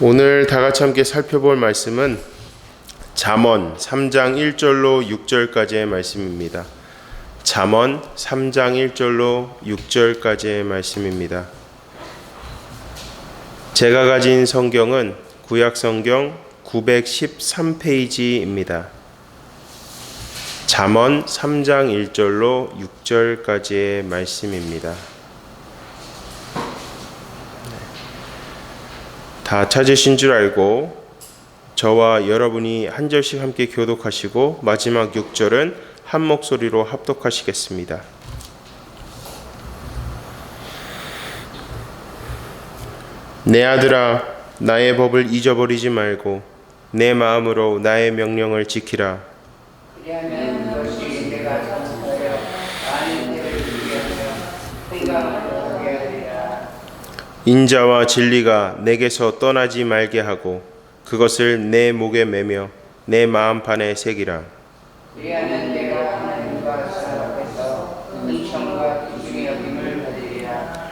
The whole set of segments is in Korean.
오늘 다 같이 함께 살펴볼 말씀은 잠언 3장 1절로 6절까지의 말씀입니다. 잠언 3장 1절로 6절까지의 말씀입니다. 제가 가진 성경은 구약성경 913페이지입니다. 잠언 3장 1절로 6절까지의 말씀입니다. 다 찾으신 줄 알고 저와 여러분이 한 절씩 함께 교독하시고 마지막 6절은 한 목소리로 합독하시겠습니다. 내 아들아, 나의 법을 잊어버리지 말고 내 마음으로 나의 명령을 지키라. 그리하면 너희 내가 창조하여 많은 때를 누리하며 생각을 하게 하리라. 인자와 진리가 내게서 떠나지 말게 하고 그것을 내 목에 매며 내 마음판에 새기라. 그리하면 내가 하나님과 사람 앞에서 은총과 존중의 여김을 받으리라.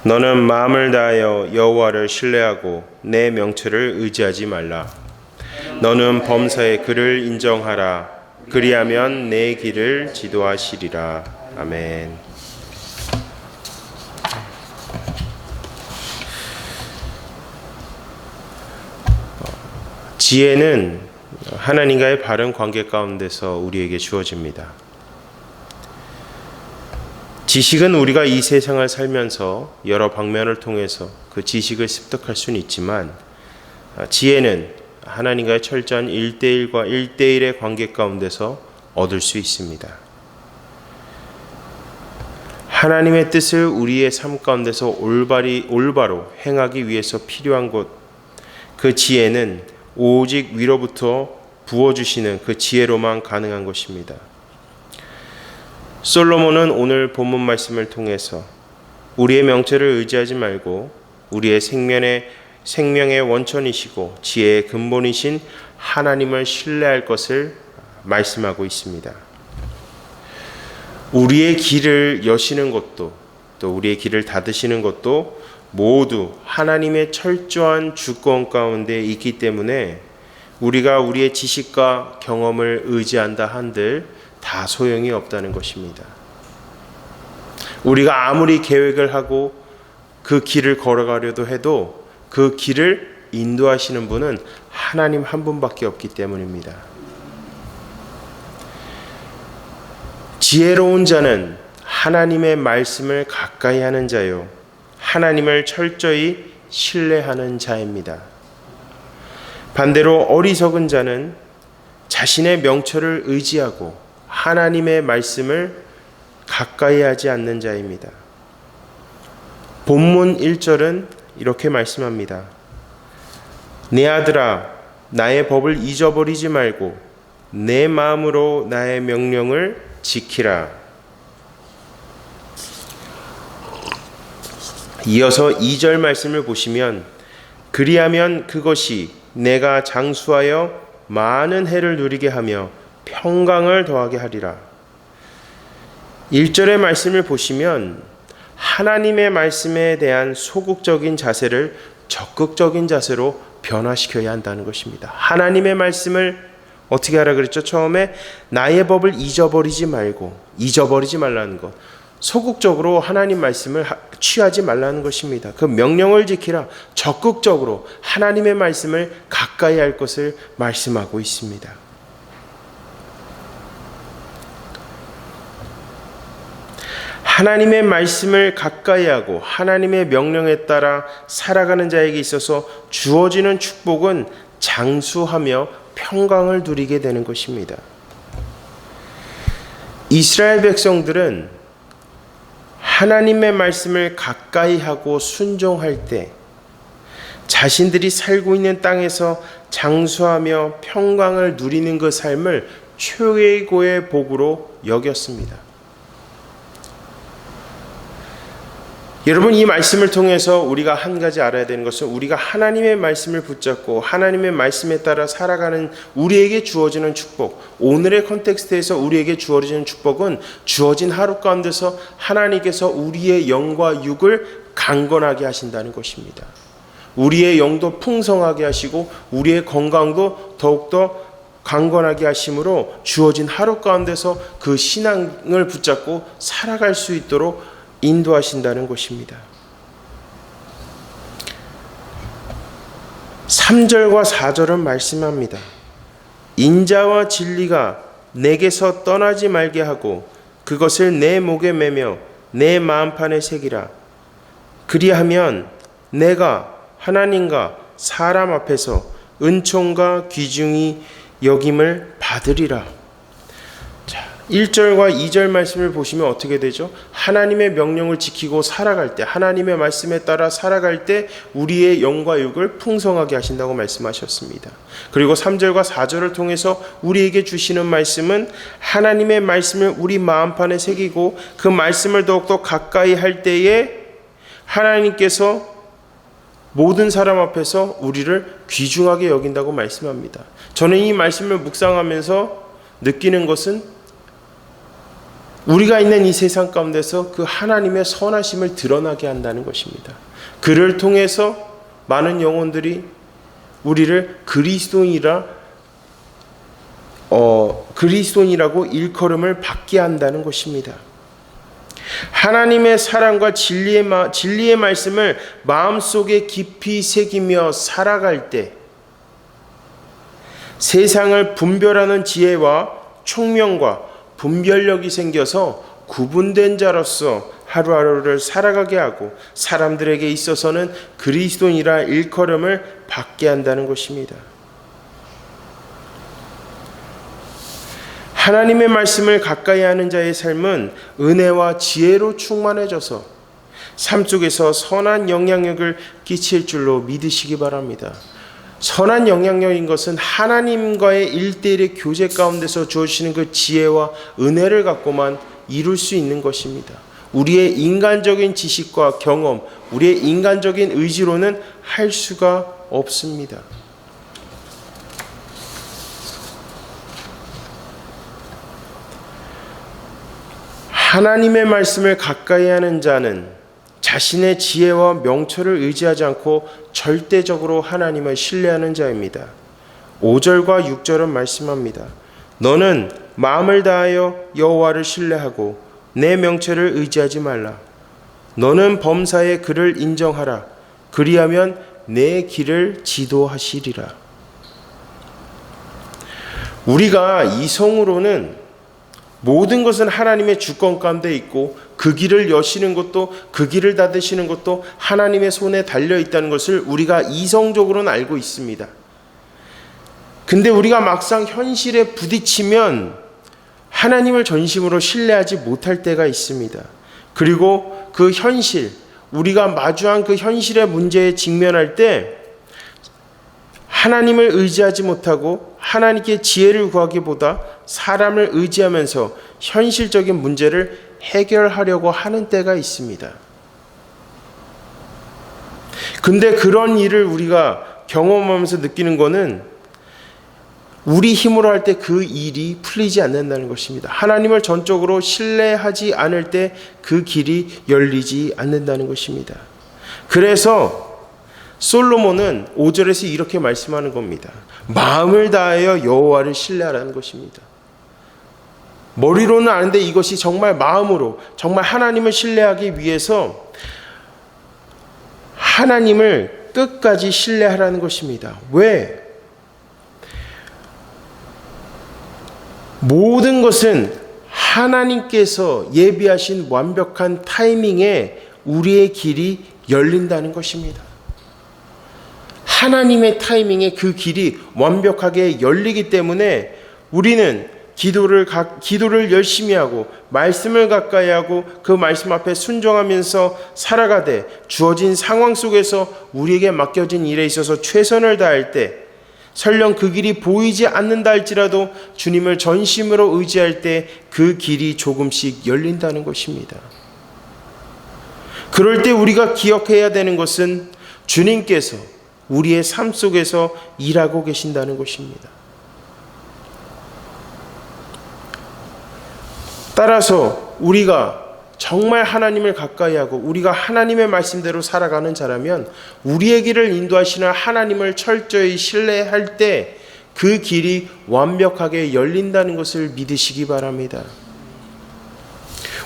너는 마음을 다하여 여호와를 신뢰하고 내 명철을 의지하지 말라. 너는 범사의 그를 인정하라. 그리하면 내 길을 지도하시리라. 아멘. 지혜는 하나님과의 바른 관계 가운데서 우리에게 주어집니다. 지식은 우리가 이 세상을 살면서 여러 방면을 통해서 그 지식을 습득할 수는 있지만 지혜는 하나님과의 철저한 1대1과 1대1의 관계 가운데서 얻을 수 있습니다. 하나님의 뜻을 우리의 삶 가운데서 올바로 행하기 위해서 필요한 것, 그 지혜는 오직 위로부터 부어주시는 그 지혜로만 가능한 것입니다. 솔로몬은 오늘 본문 말씀을 통해서 우리의 명철을 의지하지 말고 우리의 생명의 원천이시고 지혜의 근본이신 하나님을 신뢰할 것을 말씀하고 있습니다. 우리의 길을 여시는 것도 또 우리의 길을 닫으시는 것도 모두 하나님의 철저한 주권 가운데 있기 때문에 우리가 우리의 지식과 경험을 의지한다 한들 다 소용이 없다는 것입니다. 우리가 아무리 계획을 하고 그 길을 걸어가려도 해도 그 길을 인도하시는 분은 하나님 한 분밖에 없기 때문입니다. 지혜로운 자는 하나님의 말씀을 가까이 하는 자요 하나님을 철저히 신뢰하는 자입니다. 반대로 어리석은 자는 자신의 명철을 의지하고 하나님의 말씀을 가까이 하지 않는 자입니다. 본문 1절은 이렇게 말씀합니다. 내 아들아, 나의 법을 잊어버리지 말고 내 마음으로 나의 명령을 지키라. 이어서 2절 말씀을 보시면 그리하면 그것이 내가 장수하여 많은 해를 누리게 하며 평강을 더하게 하리라. 1절의 말씀을 보시면 하나님의 말씀에 대한 소극적인 자세를 적극적인 자세로 변화시켜야 한다는 것입니다. 하나님의 말씀을 어떻게 하라 그랬죠? 처음에 나의 법을 잊어버리지 말라는 것. 소극적으로 하나님 말씀을 취하지 말라는 것입니다. 그 명령을 지키라. 적극적으로 하나님의 말씀을 가까이 할 것을 말씀하고 있습니다. 하나님의 말씀을 가까이 하고 하나님의 명령에 따라 살아가는 자에게 있어서 주어지는 축복은 장수하며 평강을 누리게 되는 것입니다. 이스라엘 백성들은 하나님의 말씀을 가까이 하고 순종할 때 자신들이 살고 있는 땅에서 장수하며 평강을 누리는 그 삶을 최고의 복으로 여겼습니다. 여러분, 이 말씀을 통해서 우리가 한 가지 알아야 되는 것은 우리가 하나님의 말씀을 붙잡고 하나님의 말씀에 따라 살아가는 우리에게 주어지는 축복, 오늘의 컨텍스트에서 우리에게 주어지는 축복은 주어진 하루 가운데서 하나님께서 우리의 영과 육을 강건하게 하신다는 것입니다. 우리의 영도 풍성하게 하시고 우리의 건강도 더욱더 강건하게 하심으로 주어진 하루 가운데서 그 신앙을 붙잡고 살아갈 수 있도록 인도하신다는 것입니다. 3절과 4절은 말씀합니다. 인자와 진리가 내게서 떠나지 말게 하고 그것을 내 목에 매며 내 마음판에 새기라. 그리하면 내가 하나님과 사람 앞에서 은총과 귀중히 여김을 받으리라. 자, 1절과 2절 말씀을 보시면 어떻게 되죠? 하나님의 명령을 지키고 살아갈 때, 하나님의 말씀에 따라 살아갈 때 우리의 영과 육을 풍성하게 하신다고 말씀하셨습니다. 그리고 3절과 4절을 통해서 우리에게 주시는 말씀은 하나님의 말씀을 우리 마음판에 새기고 그 말씀을 더욱더 가까이 할 때에 하나님께서 모든 사람 앞에서 우리를 귀중하게 여긴다고 말씀합니다. 저는 이 말씀을 묵상하면서 느끼는 것은 우리가 있는 이 세상 가운데서 그 하나님의 선하심을 드러나게 한다는 것입니다. 그를 통해서 많은 영혼들이 우리를 그리스도인이라고 일컬음을 받게 한다는 것입니다. 하나님의 사랑과 진리의 말씀을 마음속에 깊이 새기며 살아갈 때 세상을 분별하는 지혜와 총명과 분별력이 생겨서 구분된 자로서 하루하루를 살아가게 하고 사람들에게 있어서는 그리스도인이라 일컬음을 받게 한다는 것입니다. 하나님의 말씀을 가까이 하는 자의 삶은 은혜와 지혜로 충만해져서 삶 속에서 선한 영향력을 끼칠 줄로 믿으시기 바랍니다. 선한 영향력인 것은 하나님과의 1대1의 교제 가운데서 주어지는 그 지혜와 은혜를 갖고만 이룰 수 있는 것입니다. 우리의 인간적인 지식과 경험, 우리의 인간적인 의지로는 할 수가 없습니다. 하나님의 말씀을 가까이 하는 자는 자신의 지혜와 명철을 의지하지 않고 절대적으로 하나님을 신뢰하는 자입니다. 5절과 6절은 말씀합니다. 너는 마음을 다하여 여호와를 신뢰하고 내 명철을 의지하지 말라. 너는 범사에 그를 인정하라. 그리하면 내 길을 지도하시리라. 우리가 이성으로는 모든 것은 하나님의 주권 가운데 있고 그 길을 여시는 것도 그 길을 닫으시는 것도 하나님의 손에 달려 있다는 것을 우리가 이성적으로는 알고 있습니다. 근데 우리가 막상 현실에 부딪히면 하나님을 전심으로 신뢰하지 못할 때가 있습니다. 그리고 그 현실, 우리가 마주한 그 현실의 문제에 직면할 때 하나님을 의지하지 못하고 하나님께 지혜를 구하기보다 사람을 의지하면서 현실적인 문제를 해결하려고 하는 때가 있습니다. 근데 그런 일을 우리가 경험하면서 느끼는 것은 우리 힘으로 할 때 그 일이 풀리지 않는다는 것입니다. 하나님을 전적으로 신뢰하지 않을 때 그 길이 열리지 않는다는 것입니다. 그래서 솔로몬은 5절에서 이렇게 말씀하는 겁니다. 마음을 다하여 여호와를 신뢰하라는 것입니다. 머리로는 아는데 이것이 정말 마음으로 정말 하나님을 신뢰하기 위해서 하나님을 끝까지 신뢰하라는 것입니다. 왜? 모든 것은 하나님께서 예비하신 완벽한 타이밍에 우리의 길이 열린다는 것입니다. 하나님의 타이밍에 그 길이 완벽하게 열리기 때문에 우리는 기도를 열심히 하고 말씀을 가까이 하고 그 말씀 앞에 순종하면서 살아가되 주어진 상황 속에서 우리에게 맡겨진 일에 있어서 최선을 다할 때 설령 그 길이 보이지 않는다 할지라도 주님을 전심으로 의지할 때 그 길이 조금씩 열린다는 것입니다. 그럴 때 우리가 기억해야 되는 것은 주님께서 우리의 삶 속에서 일하고 계신다는 것입니다. 따라서 우리가 정말 하나님을 가까이 하고 우리가 하나님의 말씀대로 살아가는 자라면 우리의 길을 인도하시는 하나님을 철저히 신뢰할 때 그 길이 완벽하게 열린다는 것을 믿으시기 바랍니다.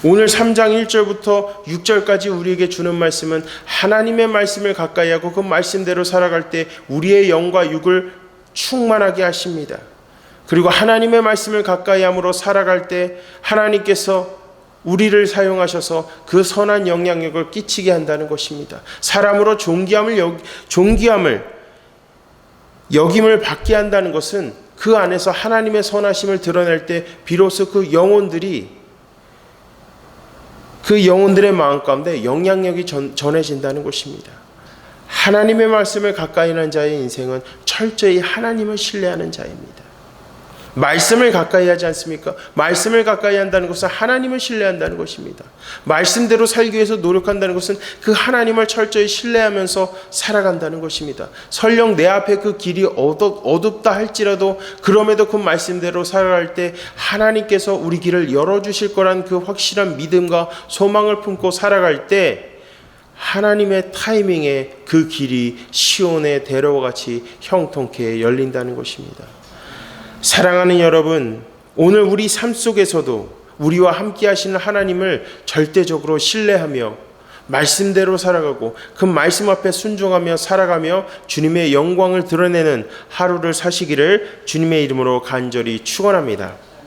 오늘 3장 1절부터 6절까지 우리에게 주는 말씀은 하나님의 말씀을 가까이 하고 그 말씀대로 살아갈 때 우리의 영과 육을 충만하게 하십니다. 그리고 하나님의 말씀을 가까이 함으로 살아갈 때 하나님께서 우리를 사용하셔서 그 선한 영향력을 끼치게 한다는 것입니다. 사람으로 존귀함을 여김을 받게 한다는 것은 그 안에서 하나님의 선하심을 드러낼 때 비로소 그 영혼들의 마음 가운데 영향력이 전해진다는 것입니다. 하나님의 말씀을 가까이 하는 자의 인생은 철저히 하나님을 신뢰하는 자입니다. 말씀을 가까이 하지 않습니까? 말씀을 가까이 한다는 것은 하나님을 신뢰한다는 것입니다. 말씀대로 살기 위해서 노력한다는 것은 그 하나님을 철저히 신뢰하면서 살아간다는 것입니다. 설령 내 앞에 그 길이 어둡다 할지라도 그럼에도 그 말씀대로 살아갈 때 하나님께서 우리 길을 열어주실 거란 그 확실한 믿음과 소망을 품고 살아갈 때 하나님의 타이밍에 그 길이 시온의 대로와 같이 형통케 열린다는 것입니다. 사랑하는 여러분, 오늘 우리 삶 속에서도 우리와 함께 하시는 하나님을 절대적으로 신뢰하며 말씀대로 살아가고 그 말씀 앞에 순종하며 살아가며 주님의 영광을 드러내는 하루를 사시기를 주님의 이름으로 간절히 축원합니다.